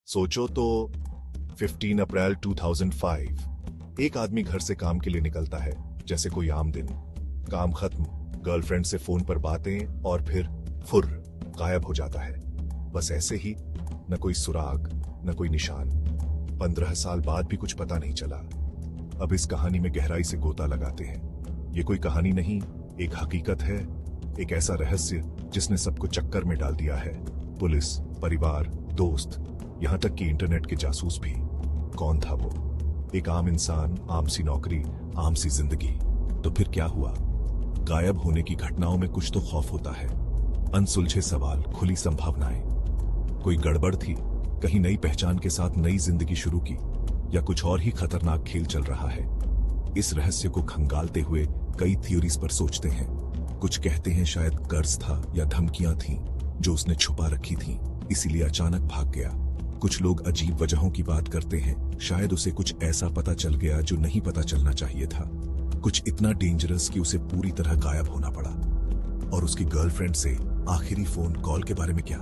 सोचो तो 15 अप्रैल 2005 एक आदमी घर से काम के लिए निकलता है जैसे कोई आम दिन। काम खत्म, गर्लफ्रेंड से फोन पर बातें और फिर फुर गायब हो जाता है। बस ऐसे ही, न कोई सुराग न कोई निशान। 15 साल बाद भी कुछ पता नहीं चला। अब इस कहानी में गहराई से गोता लगाते हैं। ये कोई कहानी नहीं, एक हकीकत है, एक ऐसा रहस्य जिसने सबको चक्कर में डाल दिया है। पुलिस, परिवार, दोस्त, यहां तक कि इंटरनेट के जासूस भी। कौन था वो? एक आम इंसान, आम सी नौकरी, आम सी जिंदगी। तो फिर क्या हुआ? गायब होने की घटनाओं में कुछ तो खौफ होता है। अनसुलझे सवाल, खुली संभावनाएं। कोई गड़बड़ थी? कहीं नई पहचान के साथ नई जिंदगी शुरू की, या कुछ और ही खतरनाक खेल चल रहा है? इस रहस्य को खंगालते हुए कई थ्योरीज पर सोचते हैं। कुछ कहते हैं शायद कर्ज था या धमकियां थीं जो उसने छुपा रखी थीं, इसीलिए अचानक भाग गया। कुछ लोग अजीब वजहों की बात करते हैं, शायद उसे कुछ ऐसा पता चल गया जो नहीं पता चलना चाहिए था। कुछ इतना डेंजरस कि उसे पूरी तरह गायब होना पड़ा। और उसकी गर्लफ्रेंड से आखिरी फोन कॉल के बारे में क्या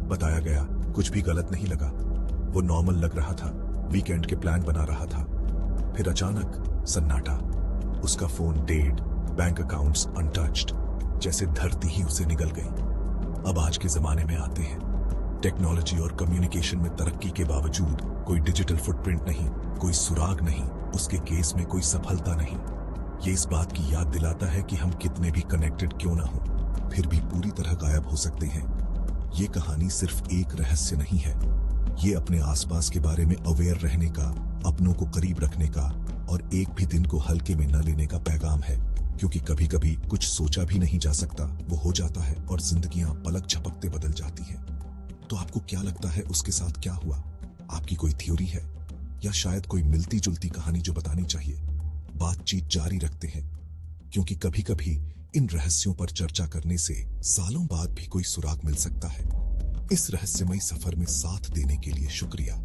बताया गया? कुछ भी गलत नहीं लगा। वो नॉर्मल लग रहा था, वीकेंड के प्लान बना रहा था। फिर अचानक सन्नाटा। उसका phone dead, bank accounts untouched, जैसे धरती ही उसे निगल गई। अब आज के जमाने में आते हैं। टेक्नोलॉजी और कम्युनिकेशन में तरक्की के बावजूद कोई डिजिटल फुटप्रिंट नहीं, कोई सुराग नहीं, उसके केस में कोई सफलता नहीं। ये इस बात की याद दिलाता है कि हम कितने भी कनेक्टेड क्यों ना हो, फिर भी पूरी तरह गायब हो सकते हैं। ये कहानी सिर्फ एक रहस्य नहीं है, ये अपने आसपास के बारे में अवेयर रहने का, अपनों को करीब रखने का और एक भी दिन को हल्के में न लेने का पैगाम है। क्योंकि कभी कभी कुछ सोचा भी नहीं जा सकता, वो हो जाता है और जिंदगियां पलक झपकते बदल जाती हैं। तो आपको क्या लगता है उसके साथ क्या हुआ? आपकी कोई थ्योरी है या शायद कोई मिलती जुलती कहानी जो बतानी चाहिए? बातचीत जारी रखते हैं, क्योंकि कभी कभी इन रहस्यों पर चर्चा करने से सालों बाद भी कोई सुराग मिल सकता है। इस रहस्यमयी सफर में साथ देने के लिए शुक्रिया।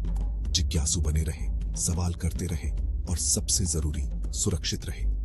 जिज्ञासु बने रहें, सवाल करते रहें और सबसे जरूरी, सुरक्षित रहें।